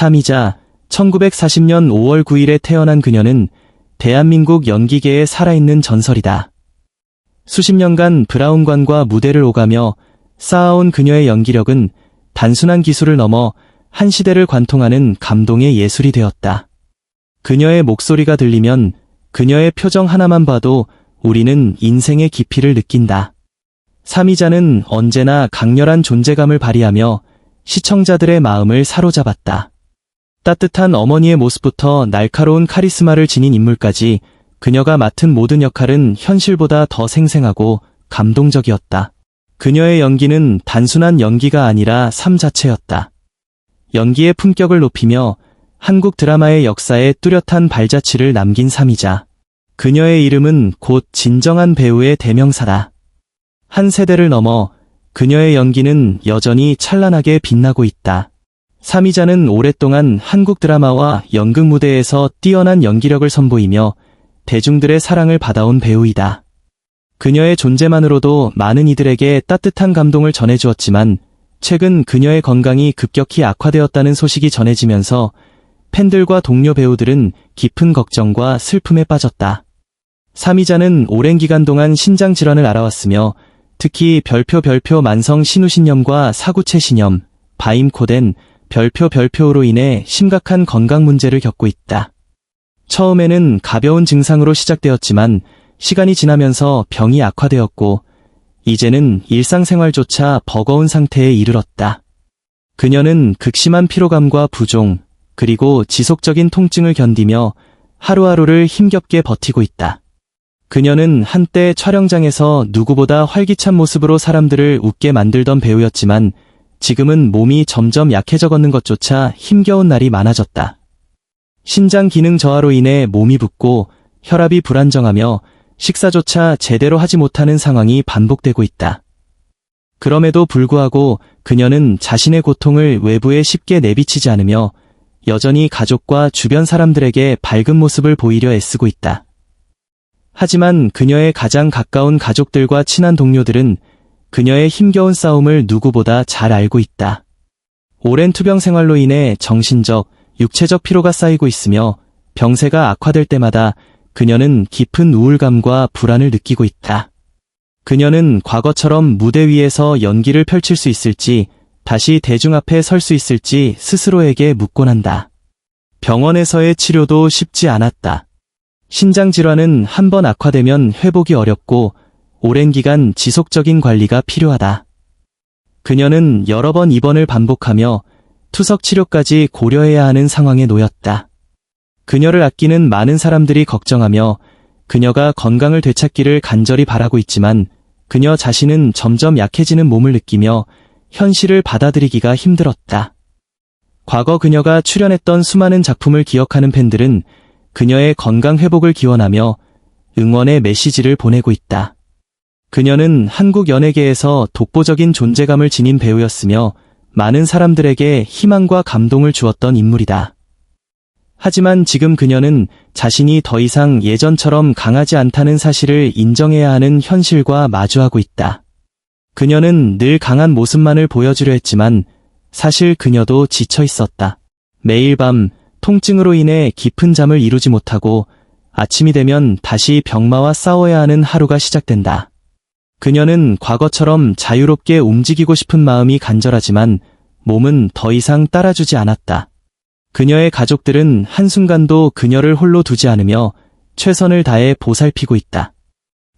사미자, 1940년 5월 9일에 태어난 그녀는 대한민국 연기계에 살아있는 전설이다. 수십 년간 브라운관과 무대를 오가며 쌓아온 그녀의 연기력은 단순한 기술을 넘어 한 시대를 관통하는 감동의 예술이 되었다. 그녀의 목소리가 들리면, 그녀의 표정 하나만 봐도 우리는 인생의 깊이를 느낀다. 사미자는 언제나 강렬한 존재감을 발휘하며 시청자들의 마음을 사로잡았다. 따뜻한 어머니의 모습부터 날카로운 카리스마를 지닌 인물까지 그녀가 맡은 모든 역할은 현실보다 더 생생하고 감동적이었다. 그녀의 연기는 단순한 연기가 아니라 삶 자체였다. 연기의 품격을 높이며 한국 드라마의 역사에 뚜렷한 발자취를 남긴 사미자. 그녀의 이름은 곧 진정한 배우의 대명사다. 한 세대를 넘어 그녀의 연기는 여전히 찬란하게 빛나고 있다. 사미자는 오랫동안 한국 드라마와 연극 무대에서 뛰어난 연기력을 선보이며 대중들의 사랑을 받아온 배우이다. 그녀의 존재만으로도 많은 이들에게 따뜻한 감동을 전해주었지만, 최근 그녀의 건강이 급격히 악화되었다는 소식이 전해지면서 팬들과 동료 배우들은 깊은 걱정과 슬픔에 빠졌다. 사미자는 오랜 기간 동안 신장 질환을 앓아왔으며, 특히 별표 만성 신우신염과 사구체신염, 바임코덴, 별표로 인해 심각한 건강 문제를 겪고 있다. 처음에는 가벼운 증상으로 시작되었지만 시간이 지나면서 병이 악화되었고, 이제는 일상생활조차 버거운 상태에 이르렀다. 그녀는 극심한 피로감과 부종, 그리고 지속적인 통증을 견디며 하루하루를 힘겹게 버티고 있다. 그녀는 한때 촬영장에서 누구보다 활기찬 모습으로 사람들을 웃게 만들던 배우였지만, 지금은 몸이 점점 약해져 걷는 것조차 힘겨운 날이 많아졌다. 신장 기능 저하로 인해 몸이 붓고 혈압이 불안정하며 식사조차 제대로 하지 못하는 상황이 반복되고 있다. 그럼에도 불구하고 그녀는 자신의 고통을 외부에 쉽게 내비치지 않으며 여전히 가족과 주변 사람들에게 밝은 모습을 보이려 애쓰고 있다. 하지만 그녀의 가장 가까운 가족들과 친한 동료들은 그녀의 힘겨운 싸움을 누구보다 잘 알고 있다. 오랜 투병 생활로 인해 정신적, 육체적 피로가 쌓이고 있으며 병세가 악화될 때마다 그녀는 깊은 우울감과 불안을 느끼고 있다. 그녀는 과거처럼 무대 위에서 연기를 펼칠 수 있을지, 다시 대중 앞에 설 수 있을지 스스로에게 묻곤 한다. 병원에서의 치료도 쉽지 않았다. 신장 질환은 한번 악화되면 회복이 어렵고 오랜 기간 지속적인 관리가 필요하다. 그녀는 여러 번 입원을 반복하며 투석 치료까지 고려해야 하는 상황에 놓였다. 그녀를 아끼는 많은 사람들이 걱정하며 그녀가 건강을 되찾기를 간절히 바라고 있지만, 그녀 자신은 점점 약해지는 몸을 느끼며 현실을 받아들이기가 힘들었다. 과거 그녀가 출연했던 수많은 작품을 기억하는 팬들은 그녀의 건강 회복을 기원하며 응원의 메시지를 보내고 있다. 그녀는 한국 연예계에서 독보적인 존재감을 지닌 배우였으며 많은 사람들에게 희망과 감동을 주었던 인물이다. 하지만 지금 그녀는 자신이 더 이상 예전처럼 강하지 않다는 사실을 인정해야 하는 현실과 마주하고 있다. 그녀는 늘 강한 모습만을 보여주려 했지만 사실 그녀도 지쳐 있었다. 매일 밤 통증으로 인해 깊은 잠을 이루지 못하고 아침이 되면 다시 병마와 싸워야 하는 하루가 시작된다. 그녀는 과거처럼 자유롭게 움직이고 싶은 마음이 간절하지만 몸은 더 이상 따라주지 않았다. 그녀의 가족들은 한순간도 그녀를 홀로 두지 않으며 최선을 다해 보살피고 있다.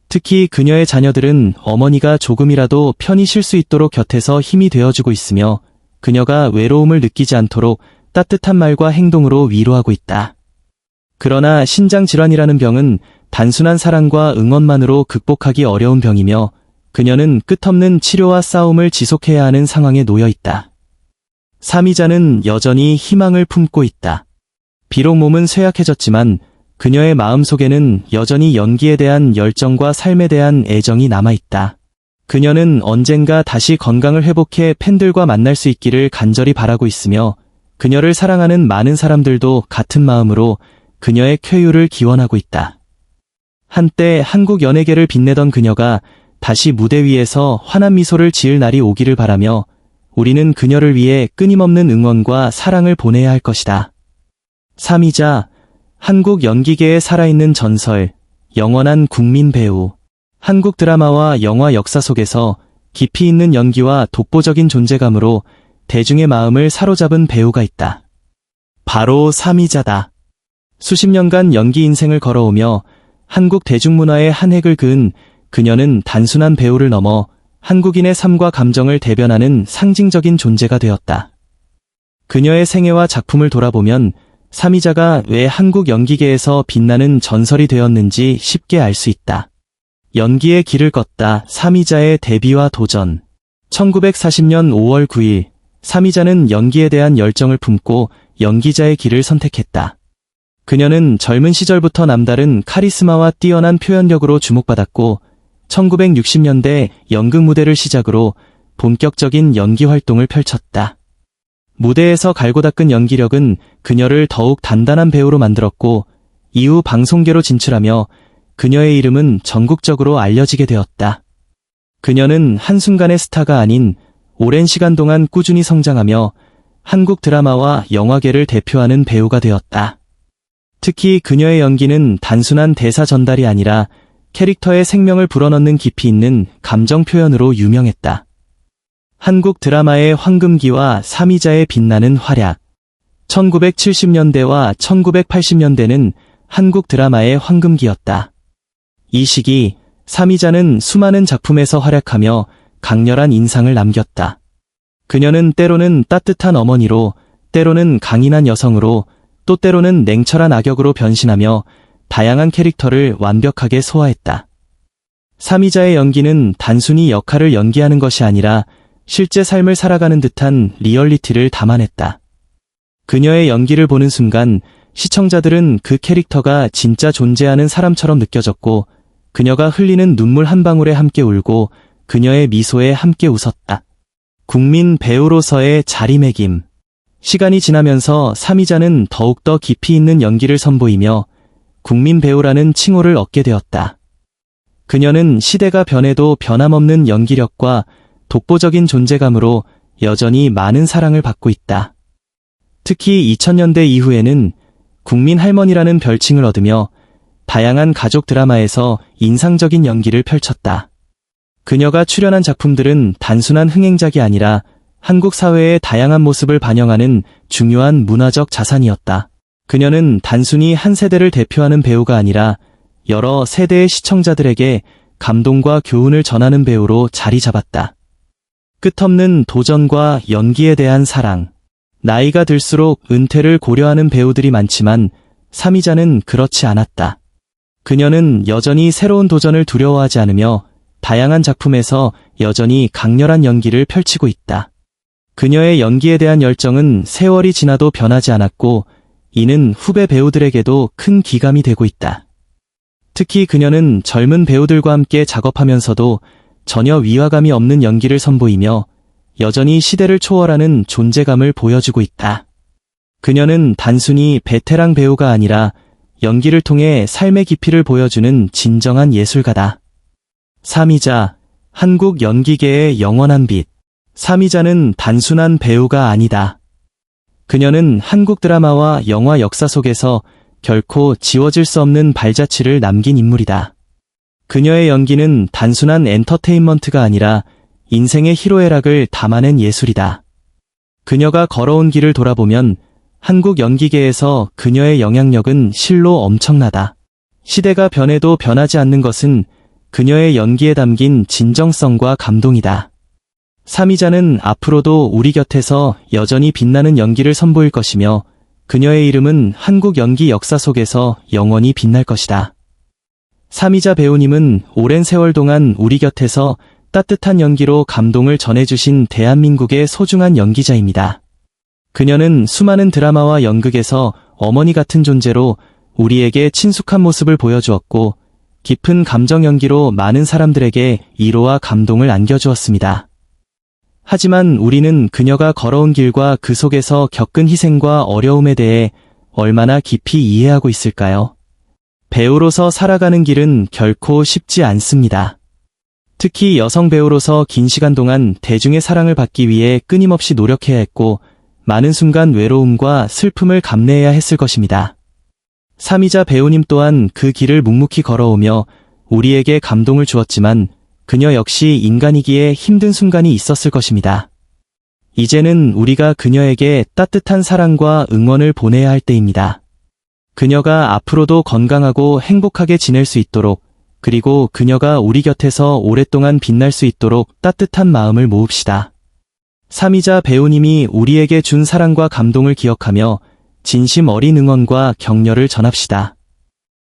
특히 그녀의 자녀들은 어머니가 조금이라도 편히 쉴 수 있도록 곁에서 힘이 되어주고 있으며 그녀가 외로움을 느끼지 않도록 따뜻한 말과 행동으로 위로하고 있다. 그러나 신장 질환이라는 병은 단순한 사랑과 응원만으로 극복하기 어려운 병이며 그녀는 끝없는 치료와 싸움을 지속해야 하는 상황에 놓여 있다. 사미자는 여전히 희망을 품고 있다. 비록 몸은 쇠약해졌지만 그녀의 마음속에는 여전히 연기에 대한 열정과 삶에 대한 애정이 남아있다. 그녀는 언젠가 다시 건강을 회복해 팬들과 만날 수 있기를 간절히 바라고 있으며 그녀를 사랑하는 많은 사람들도 같은 마음으로 그녀의 쾌유를 기원하고 있다. 한때 한국 연예계를 빛내던 그녀가 다시 무대 위에서 환한 미소를 지을 날이 오기를 바라며 우리는 그녀를 위해 끊임없는 응원과 사랑을 보내야 할 것이다. 3위자, 한국 연기계에 살아있는 전설, 영원한 국민 배우. 한국 드라마와 영화 역사 속에서 깊이 있는 연기와 독보적인 존재감으로 대중의 마음을 사로잡은 배우가 있다. 바로 3위자다. 수십 년간 연기 인생을 걸어오며 한국 대중문화의 한 획을 그은 그녀는 단순한 배우를 넘어 한국인의 삶과 감정을 대변하는 상징적인 존재가 되었다. 그녀의 생애와 작품을 돌아보면 3위자가 왜 한국 연기계에서 빛나는 전설이 되었는지 쉽게 알 수 있다. 연기의 길을 걷다 3위자의 데뷔와 도전. 1940년 5월 9일, 3위자는 연기에 대한 열정을 품고 연기자의 길을 선택했다. 그녀는 젊은 시절부터 남다른 카리스마와 뛰어난 표현력으로 주목받았고 1960년대 연극 무대를 시작으로 본격적인 연기 활동을 펼쳤다. 무대에서 갈고 닦은 연기력은 그녀를 더욱 단단한 배우로 만들었고 이후 방송계로 진출하며 그녀의 이름은 전국적으로 알려지게 되었다. 그녀는 한순간의 스타가 아닌 오랜 시간 동안 꾸준히 성장하며 한국 드라마와 영화계를 대표하는 배우가 되었다. 특히 그녀의 연기는 단순한 대사 전달이 아니라 캐릭터의 생명을 불어넣는 깊이 있는 감정 표현으로 유명했다. 한국 드라마의 황금기와 3위자의 빛나는 활약. 1970년대와 1980년대는 한국 드라마의 황금기였다. 이 시기 3위자는 수많은 작품에서 활약하며 강렬한 인상을 남겼다. 그녀는 때로는 따뜻한 어머니로, 때로는 강인한 여성으로, 또 때로는 냉철한 악역으로 변신하며 다양한 캐릭터를 완벽하게 소화했다. 3위자의 연기는 단순히 역할을 연기하는 것이 아니라 실제 삶을 살아가는 듯한 리얼리티를 담아냈다. 그녀의 연기를 보는 순간 시청자들은 그 캐릭터가 진짜 존재하는 사람처럼 느껴졌고 그녀가 흘리는 눈물 한 방울에 함께 울고 그녀의 미소에 함께 웃었다. 국민 배우로서의 자리매김. 시간이 지나면서 3위자는 더욱더 깊이 있는 연기를 선보이며 국민 배우라는 칭호를 얻게 되었다. 그녀는 시대가 변해도 변함없는 연기력과 독보적인 존재감으로 여전히 많은 사랑을 받고 있다. 특히 2000년대 이후에는 국민 할머니라는 별칭을 얻으며 다양한 가족 드라마에서 인상적인 연기를 펼쳤다. 그녀가 출연한 작품들은 단순한 흥행작이 아니라 한국 사회의 다양한 모습을 반영하는 중요한 문화적 자산이었다. 그녀는 단순히 한 세대를 대표하는 배우가 아니라 여러 세대의 시청자들에게 감동과 교훈을 전하는 배우로 자리 잡았다. 끝없는 도전과 연기에 대한 사랑. 나이가 들수록 은퇴를 고려하는 배우들이 많지만 3위자는 그렇지 않았다. 그녀는 여전히 새로운 도전을 두려워하지 않으며 다양한 작품에서 여전히 강렬한 연기를 펼치고 있다. 그녀의 연기에 대한 열정은 세월이 지나도 변하지 않았고 이는 후배 배우들에게도 큰 기감이 되고 있다. 특히 그녀는 젊은 배우들과 함께 작업하면서도 전혀 위화감이 없는 연기를 선보이며 여전히 시대를 초월하는 존재감을 보여주고 있다. 그녀는 단순히 베테랑 배우가 아니라 연기를 통해 삶의 깊이를 보여주는 진정한 예술가다. 3위자, 한국 연기계의 영원한 빛. 3위자는 단순한 배우가 아니다. 그녀는 한국 드라마와 영화 역사 속에서 결코 지워질 수 없는 발자취를 남긴 인물이다. 그녀의 연기는 단순한 엔터테인먼트가 아니라 인생의 희로애락을 담아낸 예술이다. 그녀가 걸어온 길을 돌아보면 한국 연기계에서 그녀의 영향력은 실로 엄청나다. 시대가 변해도 변하지 않는 것은 그녀의 연기에 담긴 진정성과 감동이다. 3위자는 앞으로도 우리 곁에서 여전히 빛나는 연기를 선보일 것이며 그녀의 이름은 한국 연기 역사 속에서 영원히 빛날 것이다. 3위자 배우님은 오랜 세월 동안 우리 곁에서 따뜻한 연기로 감동을 전해주신 대한민국의 소중한 연기자입니다. 그녀는 수많은 드라마와 연극에서 어머니 같은 존재로 우리에게 친숙한 모습을 보여주었고 깊은 감정 연기로 많은 사람들에게 위로와 감동을 안겨주었습니다. 하지만 우리는 그녀가 걸어온 길과 그 속에서 겪은 희생과 어려움에 대해 얼마나 깊이 이해하고 있을까요? 배우로서 살아가는 길은 결코 쉽지 않습니다. 특히 여성 배우로서 긴 시간 동안 대중의 사랑을 받기 위해 끊임없이 노력해야 했고, 많은 순간 외로움과 슬픔을 감내해야 했을 것입니다. 삼이자 배우님 또한 그 길을 묵묵히 걸어오며 우리에게 감동을 주었지만 그녀 역시 인간이기에 힘든 순간이 있었을 것입니다. 이제는 우리가 그녀에게 따뜻한 사랑과 응원을 보내야 할 때입니다. 그녀가 앞으로도 건강하고 행복하게 지낼 수 있도록, 그리고 그녀가 우리 곁에서 오랫동안 빛날 수 있도록 따뜻한 마음을 모읍시다. 삼이자 배우님이 우리에게 준 사랑과 감동을 기억하며 진심 어린 응원과 격려를 전합시다.